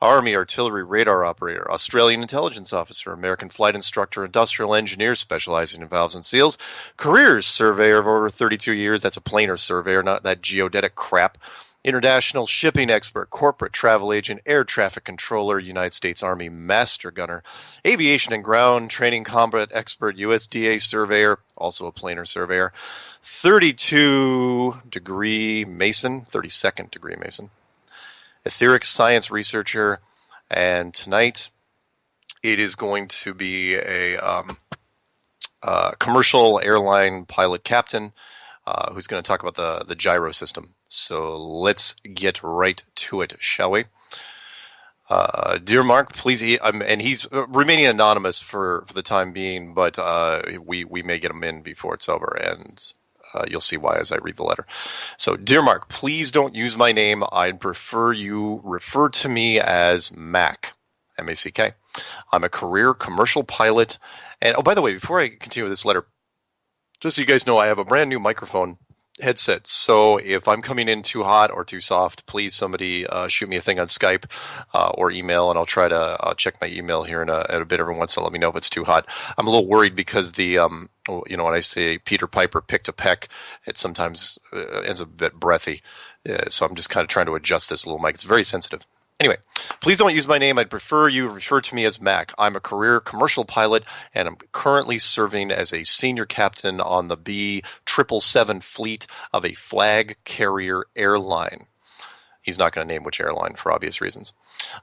Army Artillery Radar Operator, Australian Intelligence Officer, American Flight Instructor, Industrial Engineer specializing in valves and seals, Careers Surveyor of over 32 years, that's a planer surveyor, not that geodetic crap, International Shipping Expert, Corporate Travel Agent, Air Traffic Controller, United States Army Master Gunner, Aviation and Ground Training Combat Expert, USDA Surveyor, also a planer surveyor, 32-degree Mason, 32nd degree Mason, etheric science researcher, and tonight it is going to be a commercial airline pilot captain who's going to talk about the gyro system. So let's get right to it, shall we? Dear Mark, please, and he's remaining anonymous for the time being, but we may get him in before it's over, and you'll see why as I read the letter. So, Dear Mark, please don't use my name. I'd prefer you refer to me as Mac, M-A-C-K. I'm a career commercial pilot. And, oh, by the way, before I continue with this letter, just so you guys know, I have a brand new microphone headset. So if I'm coming in too hot or too soft, please somebody shoot me a thing on Skype or email, and I'll try to check my email here in a bit every once in a while. Let me know if it's too hot. I'm a little worried because the when I say Peter Piper picked a peck, it sometimes ends up a bit breathy. So I'm just kind of trying to adjust this little mic. It's very sensitive. Anyway, please don't use my name. I'd prefer you refer to me as Mac. I'm a career commercial pilot, and I'm currently serving as a senior captain on the B777 fleet of a flag carrier airline. He's not going to name which airline for obvious reasons.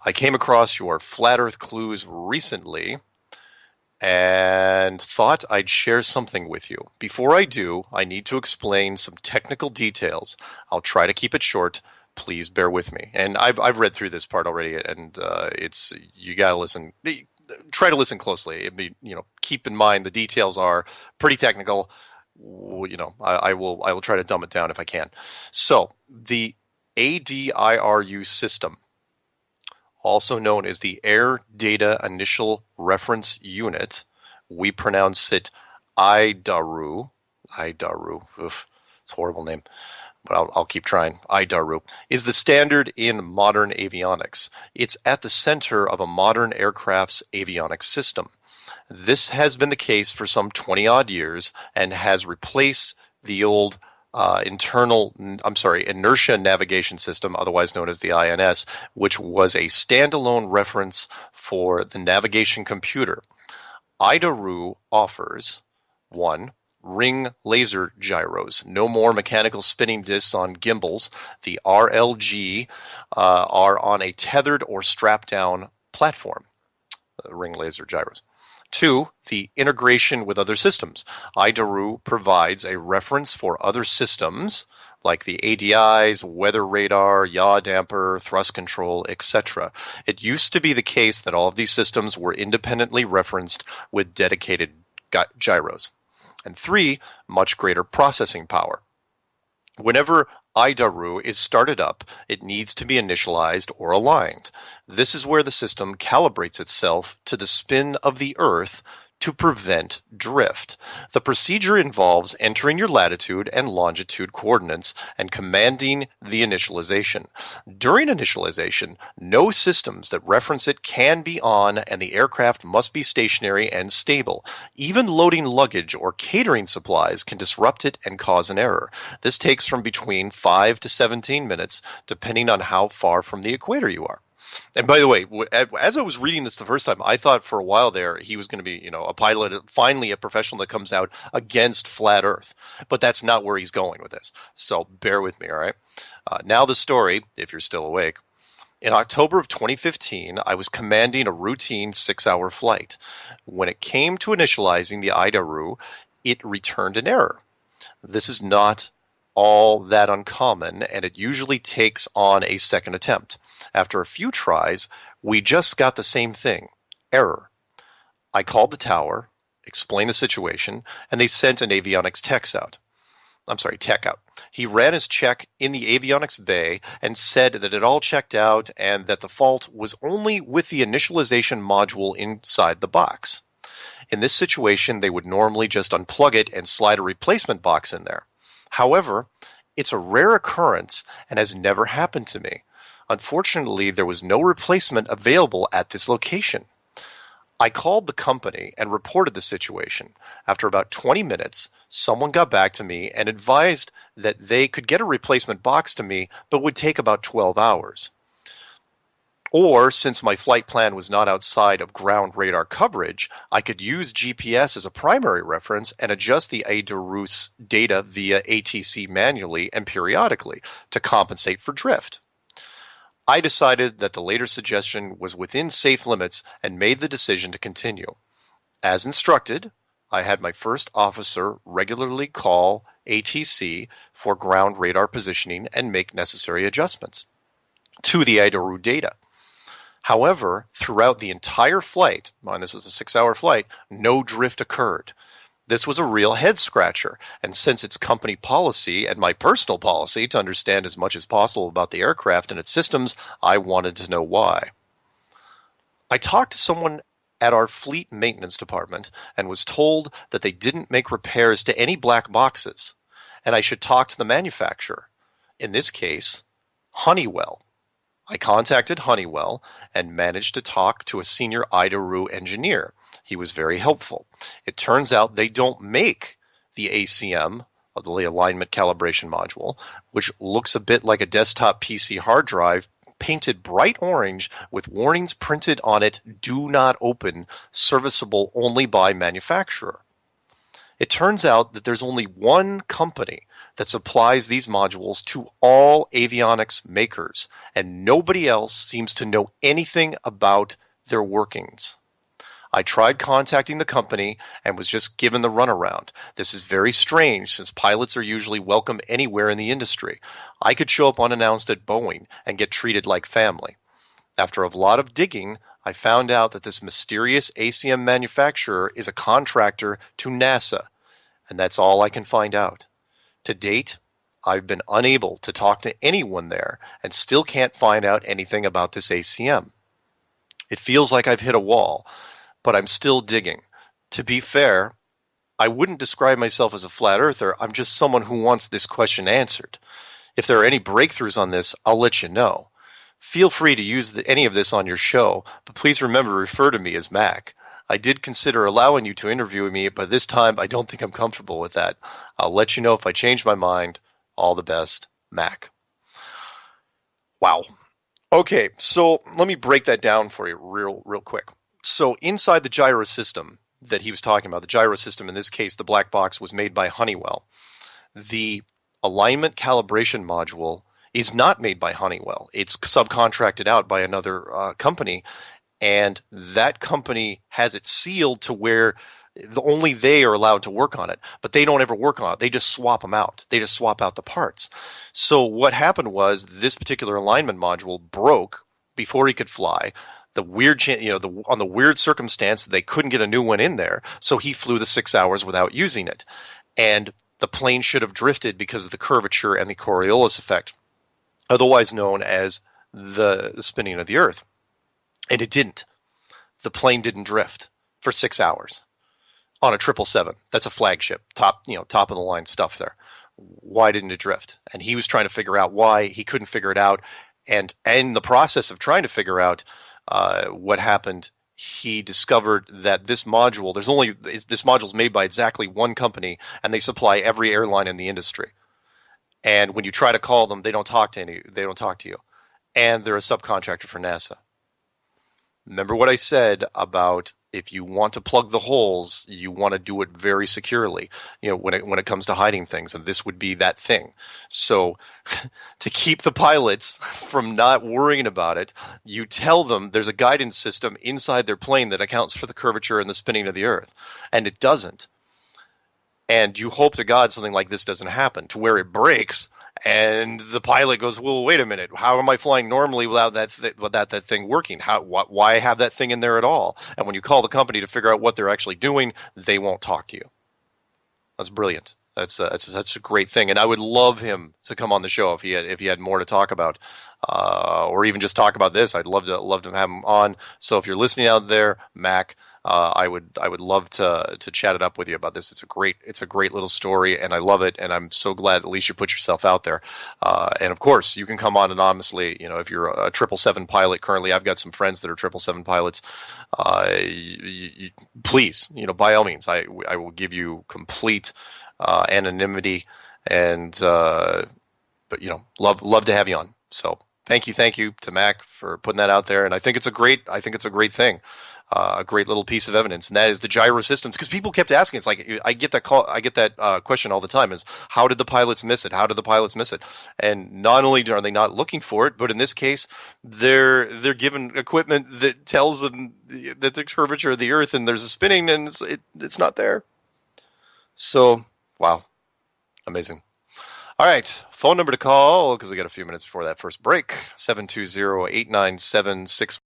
I came across your Flat Earth clues recently and thought I'd share something with you. Before I do, I need to explain some technical details. I'll try to keep it short. Please bear with me. And I've read through this part already, and it's you got to listen. Try to listen closely. Keep in mind the details are pretty technical. I will try to dumb it down if I can. So the ADIRU system, also known as the Air Data Initial Reference Unit, we pronounce it ADIRU. ADIRU. Oof, it's a horrible name. But I'll keep trying. ADIRU is the standard in modern avionics. It's at the center of a modern aircraft's avionics system. This has been the case for some 20-odd years and has replaced the old inertia navigation system, otherwise known as the INS, which was a standalone reference for the navigation computer. ADIRU offers 1. Ring laser gyros. No more mechanical spinning discs on gimbals. The RLG are on a tethered or strapped down platform. Ring laser gyros. 2. The integration with other systems. ADIRU provides a reference for other systems like the ADIs, weather radar, yaw damper, thrust control, etc. It used to be the case that all of these systems were independently referenced with dedicated gyros. And 3, much greater processing power. Whenever ADIRU is started up, it needs to be initialized or aligned. This is where the system calibrates itself to the spin of the Earth to prevent drift. The procedure involves entering your latitude and longitude coordinates and commanding the initialization. During initialization, no systems that reference it can be on, and the aircraft must be stationary and stable. Even loading luggage or catering supplies can disrupt it and cause an error. This takes from between 5 to 17 minutes, depending on how far from the equator you are. And by the way, as I was reading this the first time, I thought for a while there he was going to be, a pilot, finally a professional that comes out against flat Earth. But that's not where he's going with this. So bear with me, all right? Now the story, if you're still awake. In October of 2015, I was commanding a routine 6-hour flight. When it came to initializing the ADIRU, it returned an error. This is not all that uncommon, and it usually takes on a second attempt. After a few tries, we just got the same thing. Error. I called the tower, explained the situation, and they sent an avionics tech out. He ran his check in the avionics bay and said that it all checked out and that the fault was only with the initialization module inside the box. In this situation, they would normally just unplug it and slide a replacement box in there. However, it's a rare occurrence and has never happened to me. Unfortunately, there was no replacement available at this location. I called the company and reported the situation. After about 20 minutes, someone got back to me and advised that they could get a replacement box to me, but would take about 12 hours. Or, since my flight plan was not outside of ground radar coverage, I could use GPS as a primary reference and adjust the ADIR data via ATC manually and periodically to compensate for drift. I decided that the later suggestion was within safe limits and made the decision to continue. As instructed, I had my first officer regularly call ATC for ground radar positioning and make necessary adjustments to the ADIR data. However, throughout the entire flight, and this was a 6-hour flight, no drift occurred. This was a real head-scratcher, and since it's company policy and my personal policy to understand as much as possible about the aircraft and its systems, I wanted to know why. I talked to someone at our fleet maintenance department and was told that they didn't make repairs to any black boxes, and I should talk to the manufacturer, in this case, Honeywell. I contacted Honeywell and managed to talk to a senior ADIR engineer. He was very helpful. It turns out they don't make the ACM, or the alignment calibration module, which looks a bit like a desktop PC hard drive painted bright orange with warnings printed on it, "Do not open, serviceable only by manufacturer." It turns out that there's only one company that supplies these modules to all avionics makers, and nobody else seems to know anything about their workings. I tried contacting the company and was just given the runaround. This is very strange since pilots are usually welcome anywhere in the industry. I could show up unannounced at Boeing and get treated like family. After a lot of digging, I found out that this mysterious ACM manufacturer is a contractor to NASA, and that's all I can find out. To date, I've been unable to talk to anyone there and still can't find out anything about this ACM. It feels like I've hit a wall, but I'm still digging. To be fair, I wouldn't describe myself as a flat earther. I'm just someone who wants this question answered. If there are any breakthroughs on this, I'll let you know. Feel free to use any of this on your show, but please remember to refer to me as Mac. I did consider allowing you to interview me, but this time I don't think I'm comfortable with that. I'll let you know if I change my mind. All the best, Mac. Wow. Okay, so let me break that down for you real quick. So inside the gyro system that he was talking about, the gyro system, in this case, the black box, was made by Honeywell. The alignment calibration module is not made by Honeywell. It's subcontracted out by another company, and that company has it sealed to where only they are allowed to work on it, but they don't ever work on it. They just swap them out. They just swap out the parts. So what happened was this particular alignment module broke before he could fly. The weird, on the weird circumstance, they couldn't get a new one in there, so he flew the 6 hours without using it. And the plane should have drifted because of the curvature and the Coriolis effect, otherwise known as the spinning of the Earth. And it didn't. The plane didn't drift for 6 hours on a 777. That's a flagship, top of the line stuff there. Why didn't it drift? And he was trying to figure out why. He couldn't figure it out. And in the process of trying to figure out what happened, he discovered that this module, this module is made by exactly one company, and they supply every airline in the industry. And when you try to call them, they don't talk to you, and they're a subcontractor for NASA. Remember what I said about if you want to plug the holes, you want to do it very securely, when it comes to hiding things, and this would be that thing. So to keep the pilots from not worrying about it, you tell them there's a guidance system inside their plane that accounts for the curvature and the spinning of the Earth, and it doesn't. And you hope to God something like this doesn't happen, to where it breaks, and the pilot goes, "Well, wait a minute. How am I flying normally without that thing working? Why have that thing in there at all?" And when you call the company to figure out what they're actually doing, they won't talk to you. That's brilliant. That's a great thing, and I would love him to come on the show if he had more to talk about, or even just talk about this. I'd love to have him on. So if you're listening out there, Mac, I would love to chat it up with you about this. It's a great little story, and I love it. And I'm so glad at least you put yourself out there. And of course, you can come on anonymously. You know, if you're a 777 pilot currently, I've got some friends that are 777 pilots. Please, by all means, I will give you complete anonymity, and but love to have you on. So thank you to Mac for putting that out there, and I think it's a great thing, a great little piece of evidence, and that is the gyro systems. Because people kept asking, it's like I get that question all the time: is how did the pilots miss it? How did the pilots miss it? And not only are they not looking for it, but in this case, they're given equipment that tells them that the curvature of the Earth and there's a spinning, and it's not there. So wow, amazing. All right, phone number to call, because we got a few minutes before that first break, 720-897-6